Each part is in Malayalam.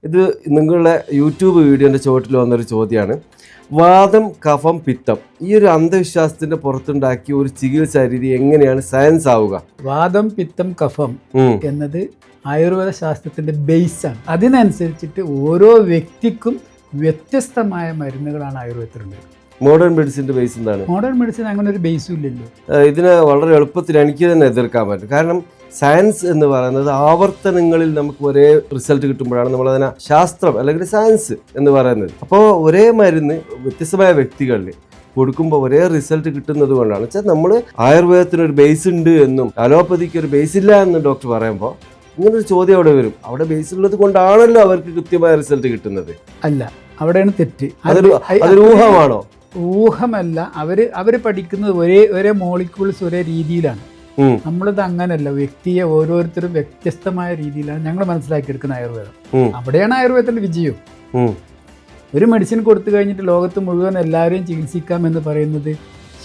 ഇത് നിങ്ങളുടെ യൂട്യൂബ് വീഡിയോൻ്റെ ചുവട്ടിൽ വന്നൊരു ചോദ്യമാണ്. വാദം, കഫം, പിത്തം ഈ ഒരു അന്ധവിശ്വാസത്തിന്റെ പുറത്തുണ്ടാക്കിയ ഒരു ചികിത്സാ രീതി എങ്ങനെയാണ് സയൻസ് ആവുക? വാദം, പിത്തം, കഫം എന്നത് ആയുർവേദ ശാസ്ത്രത്തിന്റെ ബേസാണ്. അതിനനുസരിച്ചിട്ട് ഓരോ വ്യക്തിക്കും വ്യത്യസ്തമായ മരുന്നുകളാണ് ആയുർവേദത്തിലുള്ളത്. മോഡേൺ മെഡിസിൻ്റെ ബേസ് എന്താണ്? മോഡേൺ മെഡിസിൻ അങ്ങനെ ഒരു ബേസും ഇല്ലല്ലോ. ഇതിനെ വളരെ എളുപ്പത്തിൽ എനിക്ക് തന്നെ എതിർക്കാൻ പറ്റും. കാരണം സയൻസ് എന്ന് പറയുന്നത് ആവർത്തനങ്ങളിൽ നമുക്ക് ഒരേ റിസൾട്ട് കിട്ടുമ്പോഴാണ് നമ്മളതിനെ ശാസ്ത്രം അല്ലെങ്കിൽ സയൻസ് എന്ന് പറയുന്നത്. അപ്പോൾ ഒരേ മരുന്ന് വ്യത്യസ്തമായ വ്യക്തികളിൽ കൊടുക്കുമ്പോൾ ഒരേ റിസൾട്ട് കിട്ടുന്നത് കൊണ്ടാണ് വെച്ചാൽ നമ്മൾ ആയുർവേദത്തിനൊരു ബേസ് ഉണ്ട് എന്നും അലോപ്പതിക്ക് ഒരു ബേസ് ഇല്ല എന്നും ഡോക്ടർ പറയുമ്പോൾ ഇങ്ങനൊരു ചോദ്യം അവിടെ വരും. അവിടെ ബേസ് ഉള്ളത് കൊണ്ടാണല്ലോ അവർക്ക് കൃത്യമായ റിസൾട്ട് കിട്ടുന്നത്. അല്ല, അവിടെയാണ് തെറ്റ്. അതൊരു ഊഹമാണോ? ഊഹമല്ല. അവര് പഠിക്കുന്നത് ഒരേ മോളിക്യൂൾസ് ഒരേ രീതിയിലാണ്. നമ്മളിത് അങ്ങനല്ല. വ്യക്തിയെ ഓരോരുത്തരും വ്യത്യസ്തമായ രീതിയിലാണ് ഞങ്ങൾ മനസ്സിലാക്കിയെടുക്കുന്ന ആയുർവേദം. അവിടെയാണ് ആയുർവേദത്തിന്റെ വിജയം. ഒരു മെഡിസിൻ കൊടുത്തു കഴിഞ്ഞിട്ട് ലോകത്ത് മുഴുവൻ എല്ലാവരെയും ചികിത്സിക്കാം എന്ന് പറയുന്നത്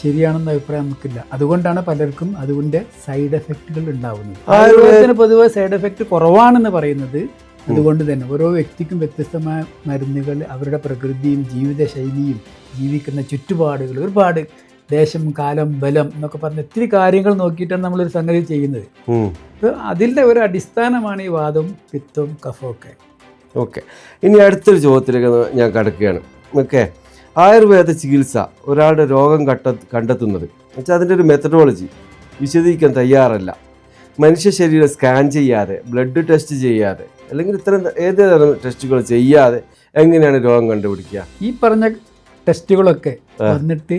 ശരിയാണെന്ന അഭിപ്രായം നമുക്കില്ല. അതുകൊണ്ടാണ് പലർക്കും അതുകൊണ്ട് സൈഡ് എഫക്റ്റുകൾ ഉണ്ടാവുന്നത്. ആയുർവേദത്തിന് പൊതുവെ സൈഡ് എഫക്റ്റ് കുറവാണെന്ന് പറയുന്നത് അതുകൊണ്ട് തന്നെ ഓരോ വ്യക്തിക്കും വ്യത്യസ്തമായ മരുന്നുകൾ അവരുടെ പ്രകൃതിയും ജീവിതശൈലിയും ജീവിക്കുന്ന ചുറ്റുപാടുകൾ ഒരുപാട് ദേശം, കാലം, ബലം എന്നൊക്കെ പറഞ്ഞ ഒത്തിരി കാര്യങ്ങൾ നോക്കിയിട്ടാണ് നമ്മളൊരു സംഗതി ചെയ്യുന്നത്. അപ്പോൾ അതിൻ്റെ ഒരു അടിസ്ഥാനമാണ് ഈ വാദവും പിത്തവും കഫവും ഒക്കെ. ഓക്കെ, ഇനി അടുത്തൊരു ചോദ്യത്തിലേക്ക് ഞാൻ കടക്കുകയാണ്. ഓക്കെ, ആയുർവേദ ചികിത്സ ഒരാളുടെ രോഗം കണ്ടെത്തുന്നത് വെച്ചാൽ അതിൻ്റെ ഒരു മെത്തഡോളജി വിശദീകരിക്കാൻ തയ്യാറല്ല. മനുഷ്യ ശരീരം സ്കാൻ ചെയ്യാതെ, ബ്ലഡ് ടെസ്റ്റ് ചെയ്യാതെ, അല്ലെങ്കിൽ ഇത്തരം ഏതേതരം ടെസ്റ്റുകൾ ചെയ്യാതെ എങ്ങനെയാണ് രോഗം കണ്ടുപിടിക്കുക? ഈ പറഞ്ഞ ടെസ്റ്റുകളൊക്കെ വന്നിട്ട്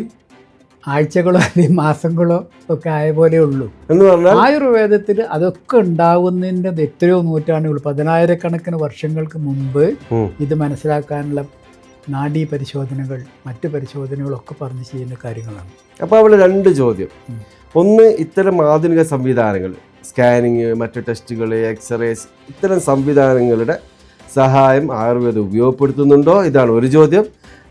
ആഴ്ചകളോ അല്ലെങ്കിൽ മാസങ്ങളോ ഒക്കെ ആയ പോലെ ഉള്ളൂ എന്ന് പറഞ്ഞാൽ ആയുർവേദത്തിൽ അതൊക്കെ ഉണ്ടാവുന്നതിൻ്റെ എത്രയോ നൂറ്റാണ്ടുകൾ, 10,000-കണക്കിന് വർഷങ്ങൾക്ക് മുമ്പ് ഇത് മനസ്സിലാക്കാനുള്ള നാഡീ പരിശോധനകൾ, മറ്റ് പരിശോധനകളൊക്കെ പറഞ്ഞ് ചെയ്യുന്ന കാര്യങ്ങളാണ്. അപ്പോൾ അവിടെ രണ്ട് ചോദ്യം. ഒന്ന്, ഇത്തരം ആധുനിക സംവിധാനങ്ങൾ, സ്കാനിങ്, മറ്റ് ടെസ്റ്റുകൾ, എക്സ്റേസ്, ഇത്തരം സംവിധാനങ്ങളുടെ സഹായം ആയുർവേദം ഉപയോഗപ്പെടുത്തുന്നുണ്ടോ? ഇതാണ് ഒരു ചോദ്യം.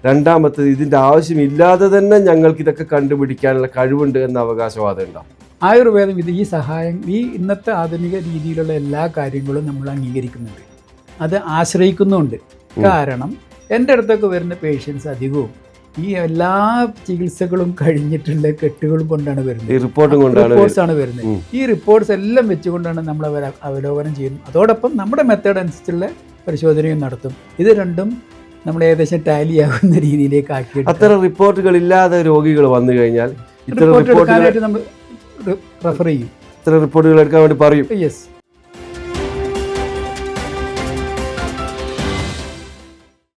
രണ്ടാമത്തത്, ഇതിൻ്റെ ആവശ്യമില്ലാതെ തന്നെ ഞങ്ങൾക്ക് ഇതൊക്കെ കണ്ടുപിടിക്കാനുള്ള കഴിവുണ്ട് എന്ന അവകാശവാദം ഉണ്ടോ? ആയുർവേദം ഈ സഹായം, ഈ ഇന്നത്തെ ആധുനിക രീതിയിലുള്ള എല്ലാ കാര്യങ്ങളും നമ്മൾ അംഗീകരിക്കുന്നുണ്ട്, അത് ആശ്രയിക്കുന്നുണ്ട്. കാരണം എൻ്റെ അടുത്തൊക്കെ വരുന്ന പേഷ്യൻസ് അധികവും ഈ എല്ലാ ചികിത്സകളും കഴിഞ്ഞിട്ടുള്ള കെട്ടുകളും കൊണ്ടാണ് വരുന്നത്, റിപ്പോർട്ട്സാണ് വരുന്നത്. ഈ റിപ്പോർട്ട്സ് എല്ലാം വെച്ചുകൊണ്ടാണ് നമ്മൾ അവർ അവലോകനം ചെയ്യുന്നത്. അതോടൊപ്പം നമ്മുടെ മെത്തേഡ് അനുസരിച്ചുള്ള പരിശോധനയും നടത്തും. ഇത് രണ്ടും നമ്മൾ ഏകദേശം ടാലി ആകുന്ന രീതിയിലേക്ക് ആക്കി. അത്തരം റിപ്പോർട്ടുകൾ ഇല്ലാതെ രോഗികൾ വന്നു കഴിഞ്ഞാൽ റിപ്പോർട്ട് എടുക്കാനായിട്ട് നമ്മൾ റെഫർ ചെയ്യും. ഇത്തരം റിപ്പോർട്ടുകൾ എടുക്കാൻ വേണ്ടി പറയും. യെസ്.